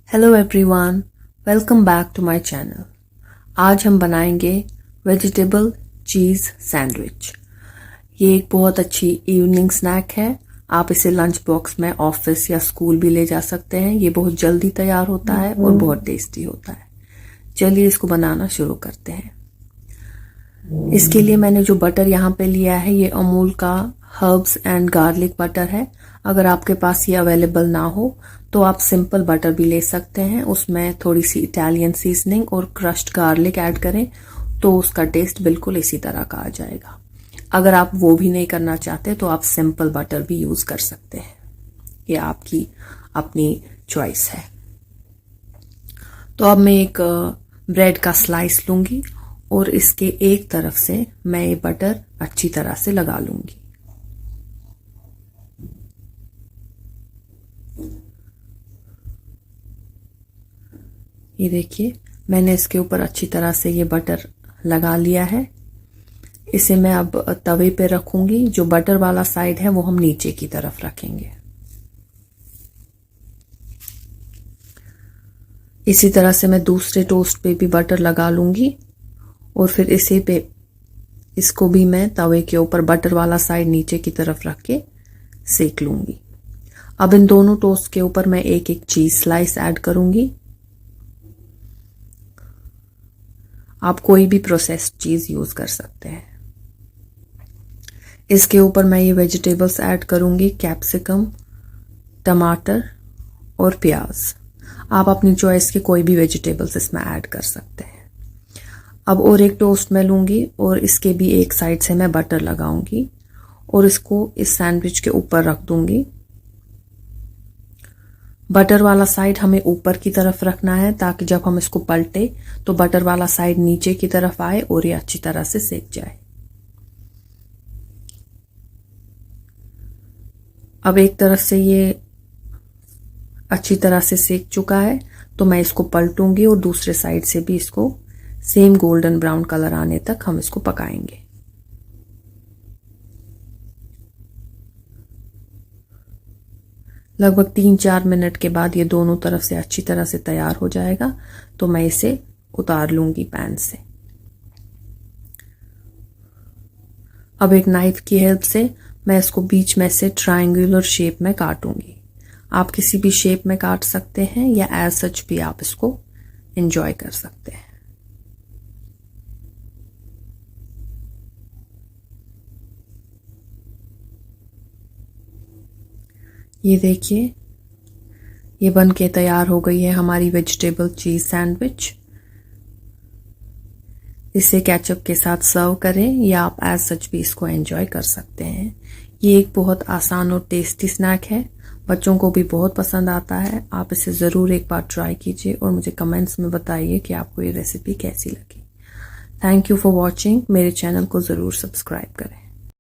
Hello everyone, welcome back to my channel. आज हम बनाएंगे वेजिटेबल चीज़ सैंडविच। ये एक बहुत अच्छी इवनिंग स्नैक है। आप इसे लंच बॉक्स में ऑफिस या स्कूल भी ले जा सकते हैं। ये बहुत जल्दी तैयार होता है और बहुत टेस्टी होता है। चलिए इसको बनाना शुरू करते हैं। इसके लिए मैंने जो बटर यहाँ पे लिया है ये अमूल का हर्ब्स एंड गार्लिक बटर है। अगर आपके पास ये अवेलेबल ना हो तो आप सिंपल बटर भी ले सकते हैं। उसमें थोड़ी सी इटालियन सीजनिंग और क्रश्ड गार्लिक ऐड करें तो उसका टेस्ट बिल्कुल इसी तरह का आ जाएगा। अगर आप वो भी नहीं करना चाहते तो आप सिंपल बटर भी यूज कर सकते हैं। ये आपकी अपनी चॉइस है। तो अब मैं एक ब्रेड का स्लाइस लूंगी और इसके एक तरफ से मैं ये बटर अच्छी तरह से लगा लूंगी। ये देखिए मैंने इसके ऊपर अच्छी तरह से ये बटर लगा लिया है। इसे मैं अब तवे पे रखूंगी। जो बटर वाला साइड है वो हम नीचे की तरफ रखेंगे। इसी तरह से मैं दूसरे टोस्ट पे भी बटर लगा लूंगी और फिर इसको भी मैं तवे के ऊपर बटर वाला साइड नीचे की तरफ रख के सेक लूंगी। अब इन दोनों टोस्ट के ऊपर मैं एक एक चीज स्लाइस ऐड करूंगी। आप कोई भी प्रोसेस्ड चीज यूज कर सकते हैं। इसके ऊपर मैं ये वेजिटेबल्स ऐड करूंगी, कैप्सिकम, टमाटर और प्याज। आप अपनी चॉइस के कोई भी वेजिटेबल्स इसमें ऐड कर सकते हैं। अब और एक टोस्ट मैं लूंगी और इसके भी एक साइड से मैं बटर लगाऊंगी और इसको इस सैंडविच के ऊपर रख दूंगी। बटर वाला साइड हमें ऊपर की तरफ रखना है ताकि जब हम इसको पलटे तो बटर वाला साइड नीचे की तरफ आए और ये अच्छी तरह से सेक जाए। अब एक तरफ से ये अच्छी तरह से सेक चुका है तो मैं इसको पलटूंगी और दूसरे साइड से भी इसको सेम गोल्डन ब्राउन कलर आने तक हम इसको पकाएंगे। लगभग 3-4 मिनट के बाद ये दोनों तरफ से अच्छी तरह से तैयार हो जाएगा तो मैं इसे उतार लूंगी पैन से। अब एक नाइफ की हेल्प से मैं इसको बीच में से ट्रायंगुलर शेप में काटूंगी। आप किसी भी शेप में काट सकते हैं या एज सच भी आप इसको एंजॉय कर सकते हैं। ये देखिए ये बन के तैयार हो गई है हमारी वेजिटेबल चीज सैंडविच। इसे केचप के साथ सर्व करें या आप एज सच भी इसको एंजॉय कर सकते हैं। ये एक बहुत आसान और टेस्टी स्नैक है। बच्चों को भी बहुत पसंद आता है। आप इसे ज़रूर एक बार ट्राई कीजिए और मुझे कमेंट्स में बताइए कि आपको ये रेसिपी कैसी लगी। Thank you for watching. मेरे चैनल को ज़रूर सब्सक्राइब करें।